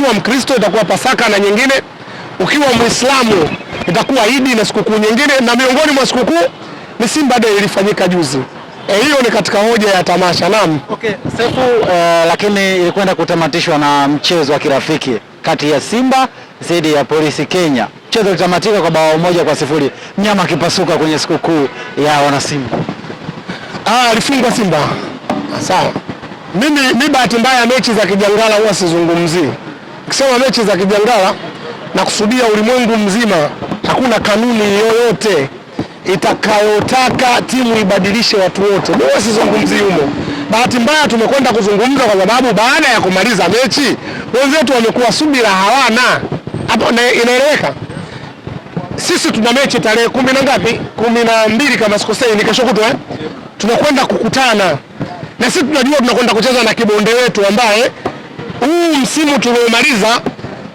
ukiwa Mkristo itakuwa Pasaka na nyingine, ukiwa Muislamu itakuwa Idi na sikukuu nyingine, na miongoni mwa sikukuu ni Simba Day ilifanyika juzi. Hiyo ni katika hoja ya tamasha. Naam. Okay, Sefu, lakini ilikwenda kutamatishwa na mchezo wa kirafiki kati ya Simba dhidi ya Polisi Kenya. Mchezo ulitamatika kwa bao 1-0. Mnyama akipasuka kwenye sikukuu ya wanasimba. Alifungwa Simba. Sawa. Mimi bahati mbaya mechi za kijangala huwa sizungumzii. Ukisema mechi za kijangala na kusudia ulimwengu mzima, hakuna kanuni yoyote itakayotaka timu ibadilishe watu wote. Mimi sizungumzii humo. Bahati mbaya tumekwenda kuzungumza kwa sababu baada ya kumaliza mechi wenzetu wamekuwa subira hawana. Hapo inaeleweka. Sisi tuna mechi tarehe 10 na ngapi? 12 kama sikosei, ni kesho kutwa tunakwenda kukutana. Na sisi tunajua tunakwenda kucheza na kibonde wetu ambaye huu msimu tuliomaliza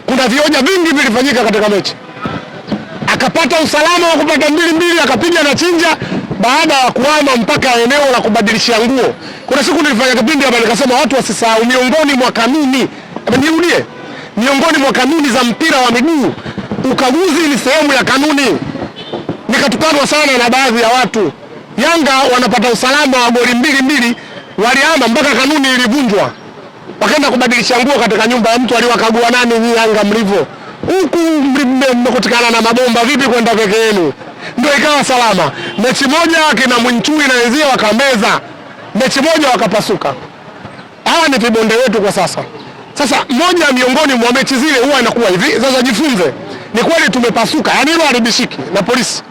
kuna vioja vingi vilifanyika katika mechi. Akapata usalama wa kupata 2-2, akapiga na chinja baada ya kuhama mpaka eneo la kubadilishia nguo. Kuna siku nilifanya kipindi hapa nikasema watu wasisahau miongoni mwa kanuni. Nirudie. Miongoni mwa kanuni za mpira wa miguu, ukaguzi ni sehemu ya kanuni. Nikatukanwa sana na baadhi ya watu. Yanga wanapata usalama wa goli 2-2, walihama mpaka kanuni ilivunjwa. Wakaenda kubadilisha nguo katika nyumba ya mtu, aliwakagua nani ni Yanga mlivyo. Huku mmekutikana na mabomba vipi kwenda peke yenu. Ndio ikawa salama. Mechi moja kina Mwinchui na wenzao wakameza. Mechi moja wakapasuka. Hawa ni vibonde wetu kwa sasa. Sasa moja miongoni mwa mechi zile huwa inakuwa hivi. Sasa jifunze. Ni kweli tumepasuka. Yaani hilo haribishiki na Polisi.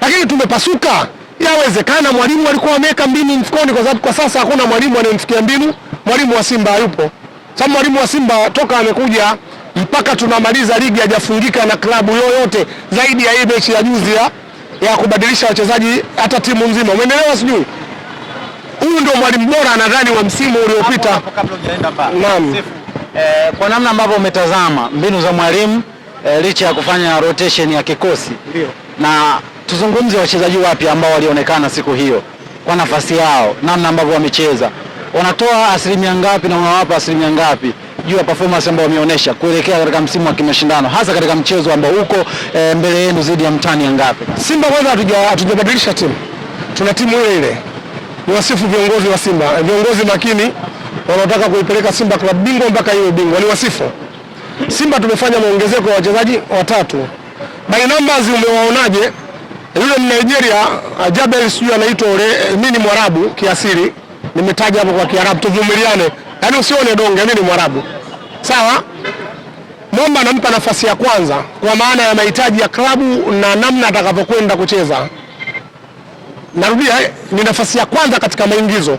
Lakini tumepasuka. Yawezekana mwalimu alikuwa ameweka mbinu mfukoni, kwa sababu kwa sasa hakuna mwalimu anayemfikia mbinu. Mwalimu wa Simba hayupo. Sababu mwalimu wa Simba toka amekuja mpaka tunamaliza ligi hajafungika na klabu yoyote zaidi ya hii mechi ya juzi ya kubadilisha wachezaji hata timu nzima. Umeelewa sijui? Huyu ndio mwalimu bora nadhani wa msimu uliopita. Kabla hujaenda mbali. Naam. Kwa namna ambavyo umetazama mbinu za mwalimu licha ya kufanya rotation ya kikosi. Ndio. Na tuzungumze wachezaji wapi ambao walionekana siku hiyo kwa nafasi yao, namna ambavyo wamecheza. Wanatoa asilimia ngapi na unawapa asilimia ngapi juu ya performance ambayo wameonyesha kuelekea katika msimu wa kimashindano, hasa katika mchezo ambao uko mbele yenu dhidi ya mtani ya ngapi? Simba kwanza hatujabadilisha timu. Tuna timu ile ile. Ni wasifu viongozi wa Simba, viongozi makini wanaotaka kuipeleka Simba klabu bingwa mpaka iwe bingwa. Ni wasifu. Simba tumefanya maongezeko ya wachezaji watatu. By numbers umewaonaje? Yule Nigeria Jabel sijui anaitwa mimi ni Mwarabu kiasili. Nimetaja hapo kwa Kiarabu, tuvumiliane. Yaani usione donge, mimi ni Mwarabu. Sawa? Mwamba anampa nafasi ya kwanza kwa maana ya mahitaji ya klabu na namna atakavyokwenda kucheza. Narudia, ni nafasi ya kwanza katika maingizo.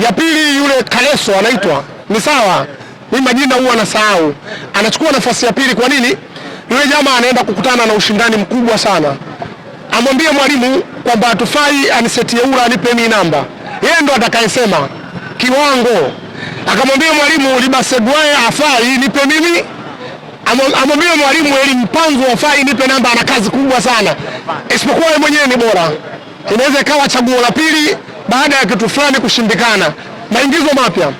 Ya pili yule Kaleso anaitwa. Ni sawa. Mimi majina huwa nasahau. Anachukua nafasi ya pili kwa nini? Yule jamaa anaenda kukutana na ushindani mkubwa sana. Amwambie mwalimu kwamba atufai anisetie ura anipe mimi namba. Yeye ndo atakayesema kiwango. Akamwambia mwalimu Libasegwaye afai nipe mimi. Amwambia mwalimu Elimpanzu afai nipe namba, ana kazi kubwa sana. Isipokuwa yeye mwenyewe ni bora. Inaweza ikawa chaguo la pili baada ya kitu fulani kushindikana. Maingizo mapya.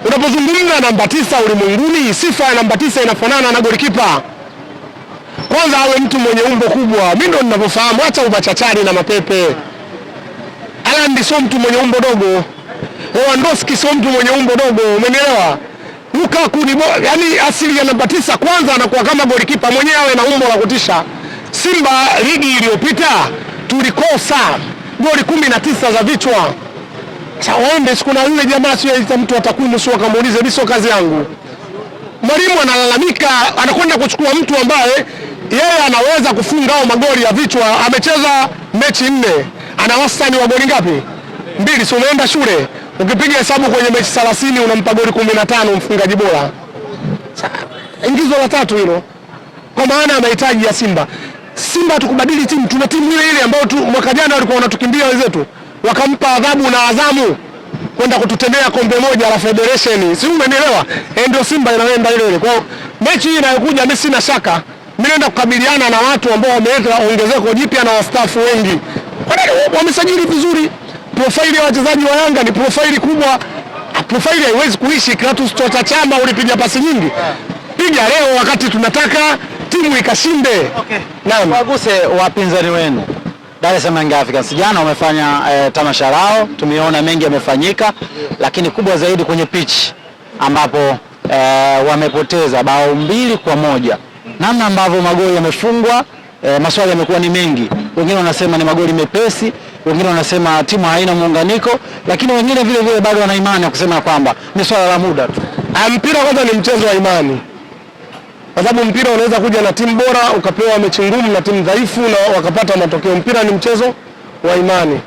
Unapozungumza namba 9 ulimwenguni, sifa ya namba 9 inafanana na golikipa. Kwanza awe mtu mwenye umbo kubwa. Mimi ndo ninavyofahamu, acha ubachachari na mapepe. Haaland sio mtu mwenye umbo dogo. Lewandowski sio mtu mwenye umbo dogo, umenielewa? Lukaku ni yani asili ya namba 9 kwanza anakuwa kama golikipa mwenyewe awe na umbo la kutisha. Simba ligi iliyopita tulikosa goli 19 za vichwa. Sasa waende siku na yule jamaa sio mtu wa takwimu, sio akamuulize, mimi sio kazi yangu. Mwalimu analalamika, anakwenda kuchukua mtu ambaye yeye anaweza kufunga au magoli ya vichwa. Amecheza mechi 4. Ana wastani wa goli ngapi? 2. So umeenda shule. Ukipiga hesabu kwenye mechi 30 unampa goli 15 mfungaji bora. Ingizo la 3 hilo. Kwa maana ya mahitaji ya Simba. Simba tukubadili timu, tuna timu ile ile ambayo mwaka jana walikuwa wanatukimbia wenzetu. Wakampa adhabu na Azamu kwenda kututemea kombe moja la Federation. Si umenielewa? Ndio Simba inaenda ile ile. Kwa mechi hii inayokuja mimi sina shaka. Mimi naenda kukabiliana na watu ambao wameleta ongezeko jipya na wastaafu wengi. Wamesajili vizuri. Profile ya wachezaji wa Yanga ni profile kubwa. Profile haiwezi kuishi. Kratos Chama ulipiga pasi nyingi. mnakuja leo wakati tunataka timu ikashinde. Okay. Naam. Waguse wapinzani wenu Dar es Salaam Young Africans jana wamefanya tamasha lao, tumeona mengi yamefanyika, lakini kubwa zaidi kwenye pitch ambapo wamepoteza bao 2-1. Namna ambavyo magoli yamefungwa, maswali yamekuwa ni mengi. Wengine wanasema ni magoli mepesi, wengine wanasema timu haina muunganiko, lakini wengine vile vile bado wana imani ya kusema kwamba ni swala la muda tu. Mpira kwanza ni mchezo wa imani, kwa sababu mpira unaweza kuja na timu bora ukapewa mechi ngumu na timu dhaifu na wakapata matokeo. Mpira ni mchezo wa imani,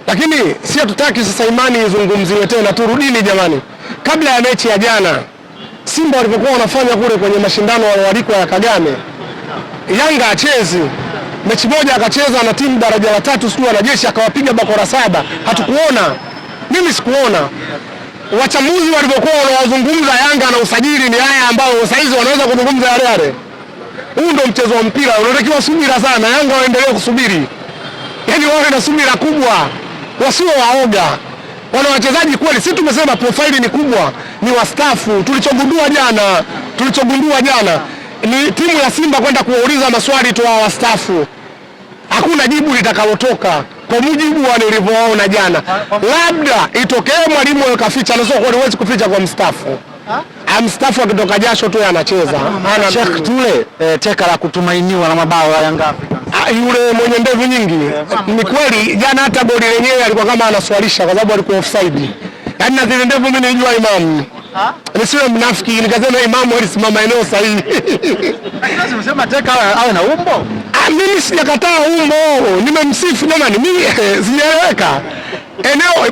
lakini si hatutaki sasa imani izungumziwe tena. Turudini jamani, kabla ya mechi ya jana Simba walipokuwa wanafanya kule kwenye mashindano walioalikwa ya Kagame, Yanga achezi mechi moja akacheza na timu daraja la 3 sio wanajeshi akawapiga bakora 7. Hatukuona, mimi sikuona. Wachambuzi walipokuwa wanazungumza Yanga na usajili ni haya ambao saizi wanaweza kuzungumza yale. Huu ndio mchezo wa mpira, unatakiwa subira sana. Yanga waendelee kusubiri, yaani wawe na subira kubwa, wasio waoga. Wana wachezaji kweli, sisi tumesema profile ni kubwa, ni wastaafu. Tulichogundua jana ni timu ya Simba kwenda kuwauliza maswali tu wa wastaafu, hakuna jibu litakalotoka kwa mujibu wa nilivyoona jana. Labda itokee mwalimu akaficha, na sio kwa huwezi kuficha kwa mstaafu. Mstaafu akitoka jasho tu anacheza. Sheikh Tule teka la kutumainiwa na mabao ya Yanga. Yule mwenye ndevu nyingi. Ni kweli jana hata bodi lenyewe alikuwa kama anaswalisha kwa sababu alikuwa offside. Yaani na zile ndevu mimi nilijua Imam. Nisiwe mnafiki nikasema Imam alisimama eneo sahihi. Lakini unasema teka awe na umbo? Mimi sijakataa umbo. Nimemsifu jamani, mimi sijaeleweka. Eneo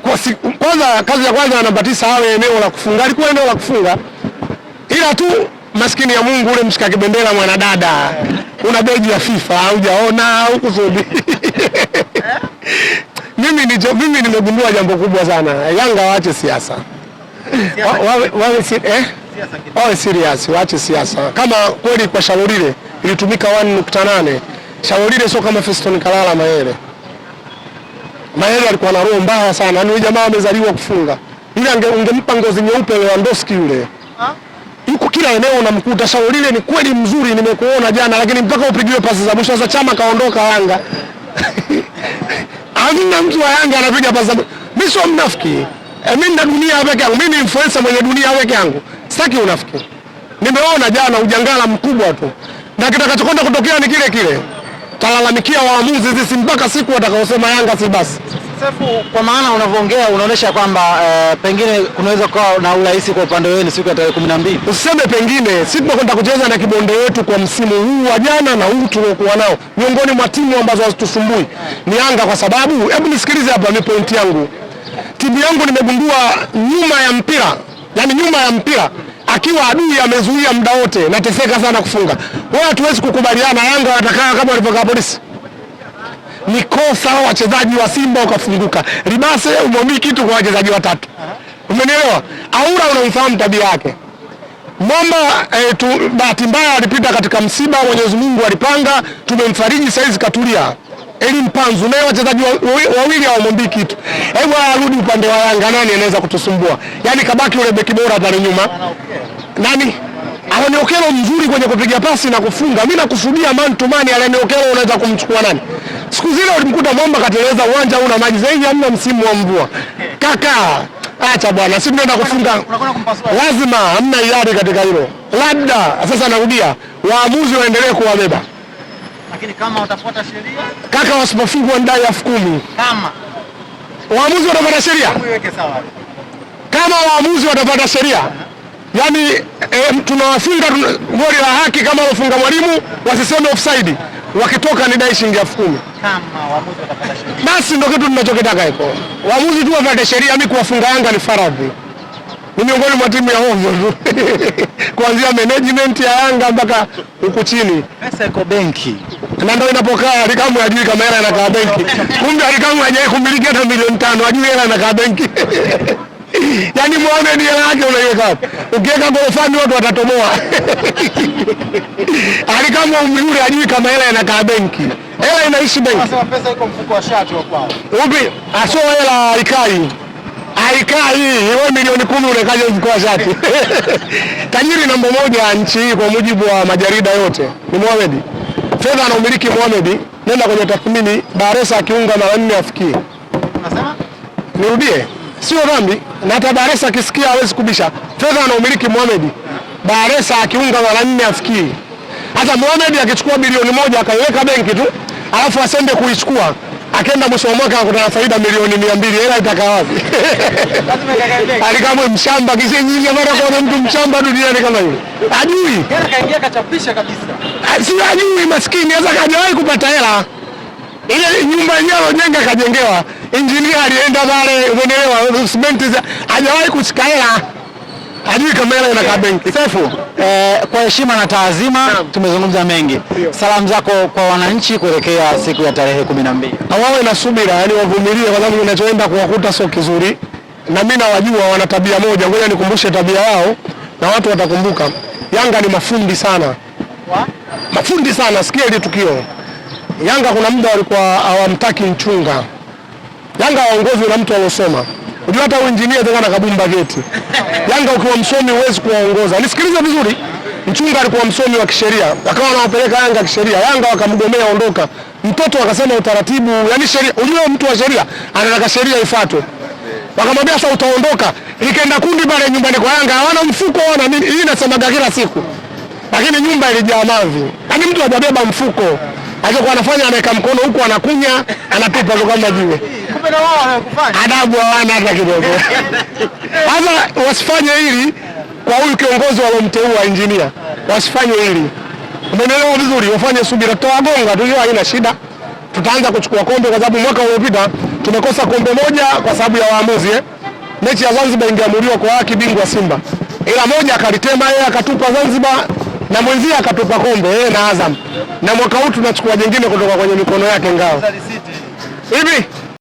kwanza, kazi ya kwanza anabatisa awe eneo la kufunga. Alikuwa eneo la kufunga. Ila tu maskini ya Mungu ule mshika kibendera mwanadada. Una beji ya FIFA hujaona au kusudi. Mimi nimegundua jambo kubwa sana. Yanga waache siasa. Wawe serious, waache siasa. Kama kweli kwa Shaulile ilitumika 1.8. Shaulile sio kama Fiston Kalala Mayele. Mayele alikuwa na roho mbaya sana. Yaani huyu jamaa amezaliwa kufunga. Yule ungempa ngozi nyeupe Lewandowski yule. Yuko kila eneo unamkuta. Shaulile ni kweli mzuri, nimekuona jana, lakini mpaka upigiwe pasi za mwisho. Sasa Chama kaondoka Yanga. Hamna mtu wa Yanga anapiga pasi za mwisho. Mimi sio mnafiki. Mimi na dunia peke yangu. Mimi ni influencer mwenye dunia peke yangu. Sitaki unafiki. Nimeona jana ujangala mkubwa tu. Na kitakachokwenda kutokea ni kile kile. Talalamikia waamuzi sisi mpaka siku watakaosema Yanga si basi. Sefu, kwa maana unavyoongea unaonesha kwamba pengine kunaweza kuwa na urahisi kwa upande wenu siku ya tarehe 12. Usiseme pengine, sisi tunakwenda kucheza na kibonde wetu kwa msimu huu wa jana na huu tuliokuwa nao. Miongoni mwa timu ambazo hazitusumbui ni Yanga, kwa sababu hebu nisikilize hapa ni point yangu. Timu yangu nimegundua nyuma ya mpira, yani nyuma ya mpira akiwa adui amezuia muda wote, nateseka sana kufunga. Wao hatuwezi kukubaliana Yanga watakaa kama walivyokaa Polisi. Ni kosa wachezaji wa Simba ukafunguka. Libase umwambii kitu kwa wachezaji watatu. Umenielewa? Aura unamfahamu tabia yake. Mwamba bahati mbaya alipita katika msiba, Mwenyezi Mungu alipanga, tumemfariji saizi katulia. Eli Mpanzu naye wachezaji wawili hawamwambii kitu. Hebu arudi upande wa Yanga, nani anaweza kutusumbua? Yaani kabaki yule beki bora pale nyuma. Nani? Alani Okelo mzuri kwenye kupiga pasi na kufunga. Mimi nakusudia man to man, Alani Okelo unaweza kumchukua nani? Siku zile ulimkuta Mwamba kateleza uwanja una maji zaidi, hamna msimu wa mvua. Kaka, acha bwana, sisi tunaenda kufunga. Lazima hamna hiari katika hilo. Labda sasa narudia, waamuzi waendelee kuwabeba. Lakini kama watafuata sheria? Kaka, wasipofungwa ndai 10,000. Kama waamuzi watafuata sheria? Kama waamuzi watafuata sheria, yani tunawafunga goli la haki kama wafunga mwalimu, wasiseme offside. Wakitoka ni dai shilingi 10,000. Kama waamuzi watapata sheria. Basi ndio kitu tunachokitaka hiko. Waamuzi tu wafuate sheria. Mimi kuwafunga Yanga ni faradhi. Ni miongoni mwa timu ya hovyo tu. Kuanzia management ya Yanga mpaka huku chini. Pesa iko benki. Na ndio inapokaa Alikamwe hajui kama hela inakaa benki. Kumbe Alikamwe hajawahi kumiliki hata milioni 5, hajui hela inakaa benki. Yaani muone ni hela yake unaiweka wapi? Ukiweka gorofani watu watatomoa. Alikamwe yule hajui kama hela inakaa benki. Hela inaishi benki. Sasa pesa iko mfuko wa shati wa kwao. Upi? Aso hela ikai. haikai. Wewe milioni 10 unakaja kwa shati. Tajiri namba 1 nchi hii kwa mujibu wa majarida yote ni Mohamed. Fedha na umiliki Mohamed, nenda kwenye tathmini, Bakhresa akiunga mara 4 afikie. Unasema? Nirudie. Sio dhambi, na hata Bakhresa akisikia hawezi kubisha. Fedha na umiliki Mohamed, Bakhresa akiunga mara 4 afikie. Hata Mohamed akichukua bilioni 1 akaiweka benki tu, alafu asende kuichukua, akaenda mwisho wa mwaka akutana faida milioni 200, hela itakaa wapi? Alikamwe mshamba kisi nyingi mara kwa mtu mshamba duniani kama yule. Ajui. Hela kaingia kachapisha kabisa. Si ajui maskini, sasa kajawahi kupata hela. Ile nyumba yenyewe jenga kajengewa. Engineer alienda pale, umeelewa, cement hajawahi kushika hela. Hajui kama hela inakaa benki. Sefu, kwa heshima na taazima tumezungumza mengi. Salamu zako kwa wananchi kuelekea siku ya tarehe 12. Wawe na subira, yani wavumilie, kwa sababu kinachoenda kuwakuta sio kizuri. Na mimi nawajua wana tabia moja, ngoja nikumbushe tabia yao na watu watakumbuka. Yanga ni mafundi sana. Mafundi sana, sikia ile tukio. Yanga kuna muda walikuwa hawamtaki mchunga. Yanga waongozwe na mtu aliyosoma. Unajua hata engineer tena kabumba geti. Yanga ukiwa msomi huwezi kuwaongoza. Nisikilize vizuri. Mchunga alikuwa msomi wa kisheria. Akawa anawapeleka Yanga kisheria. Yanga wakamgomea ondoka. Mtoto akasema utaratibu, yani sheria. Unajua mtu wa sheria anataka sheria ifuatwe. Wakamwambia sasa utaondoka. Ikaenda kundi pale nyumbani kwa Yanga, hawana mfuko wana nini. Hii nasemaga kila siku. Lakini nyumba ilijaa mavi. Yaani mtu hajabeba mfuko. Alikuwa anafanya anaweka mkono huku anakunya, anatupa kama jiwe. Kumbe na wao wanakufanya. Adabu hawana hata kidogo. Sasa wasifanye hili kwa huyu kiongozi walomteua engineer. Wasifanye hili. Umeelewa vizuri, wafanye subira, tutawagonga tu, haina shida. Tutaanza kuchukua kombe kwa sababu mwaka uliopita tumekosa kombe moja kwa sababu ya waamuzi Mechi ya Zanzibar ingeamuliwa kwa haki bingwa Simba. Ila moja akalitema yeye akatupa Zanzibar na mwenzie akatupa kombe na Azam. Na mwaka huu tunachukua jingine kutoka kwenye mikono yake ngao. Hivi